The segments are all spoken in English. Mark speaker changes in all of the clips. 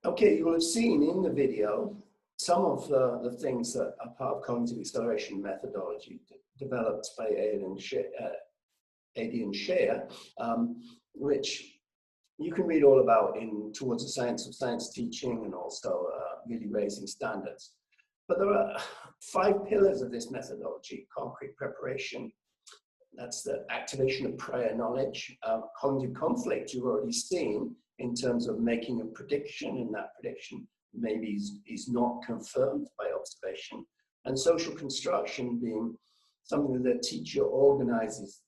Speaker 1: Okay, you will have seen in the video some of the things that are part of cognitive acceleration methodology developed by AD and Shea, which you can read all about in Towards the Science of Science Teaching, and also really raising standards. But there are 5 pillars of this methodology: concrete preparation, that's the activation of prior knowledge, cognitive conflict you've already seen in terms of making a prediction, and that prediction maybe is not confirmed by observation, and social construction being something that the teacher organizes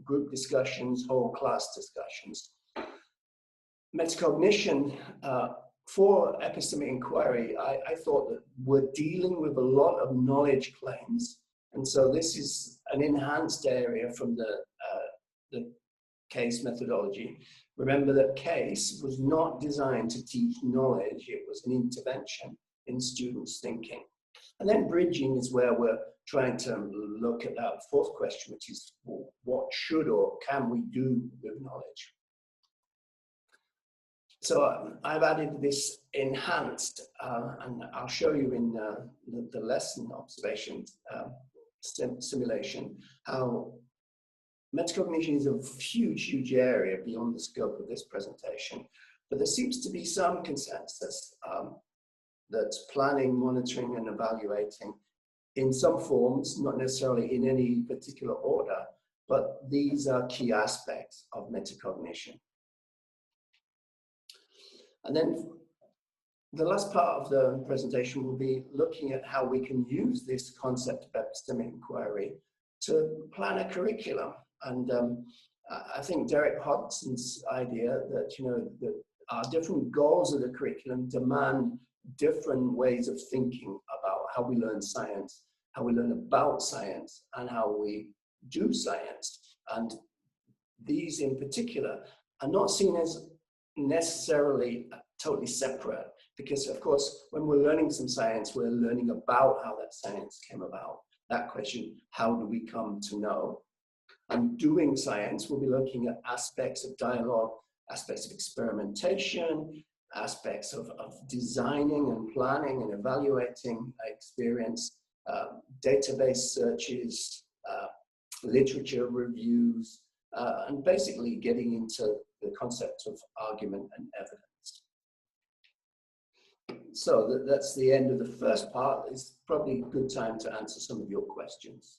Speaker 1: group discussions, whole class discussions. Metacognition, for epistemic inquiry, I thought that we're dealing with a lot of knowledge claims, and so this is an enhanced area from the CASE methodology. Remember that CASE was not designed to teach knowledge, it was an intervention in students' thinking. And then bridging is where we're trying to look at that 4th question, which is, well, what should or can we do with knowledge? So I've added this enhanced, and I'll show you in the lesson observation simulation, how metacognition is a huge, huge area beyond the scope of this presentation. But there seems to be some consensus that planning, monitoring, and evaluating in some forms, not necessarily in any particular order, but these are key aspects of metacognition. And then the last part of the presentation will be looking at how we can use this concept of epistemic inquiry to plan a curriculum. And I think Derek Hodgson's idea that, that our different goals of the curriculum demand different ways of thinking about how we learn science, how we learn about science, and how we do science. And these in particular are not seen as necessarily totally separate, because of course, when we're learning some science, we're learning about how that science came about. That question, how do we come to know? And doing science, we'll be looking at aspects of dialogue, aspects of experimentation, aspects of designing and planning and evaluating experience, database searches, literature reviews, and basically getting into the concept of argument and evidence. So that's the end of the first part. It's probably a good time to answer some of your questions.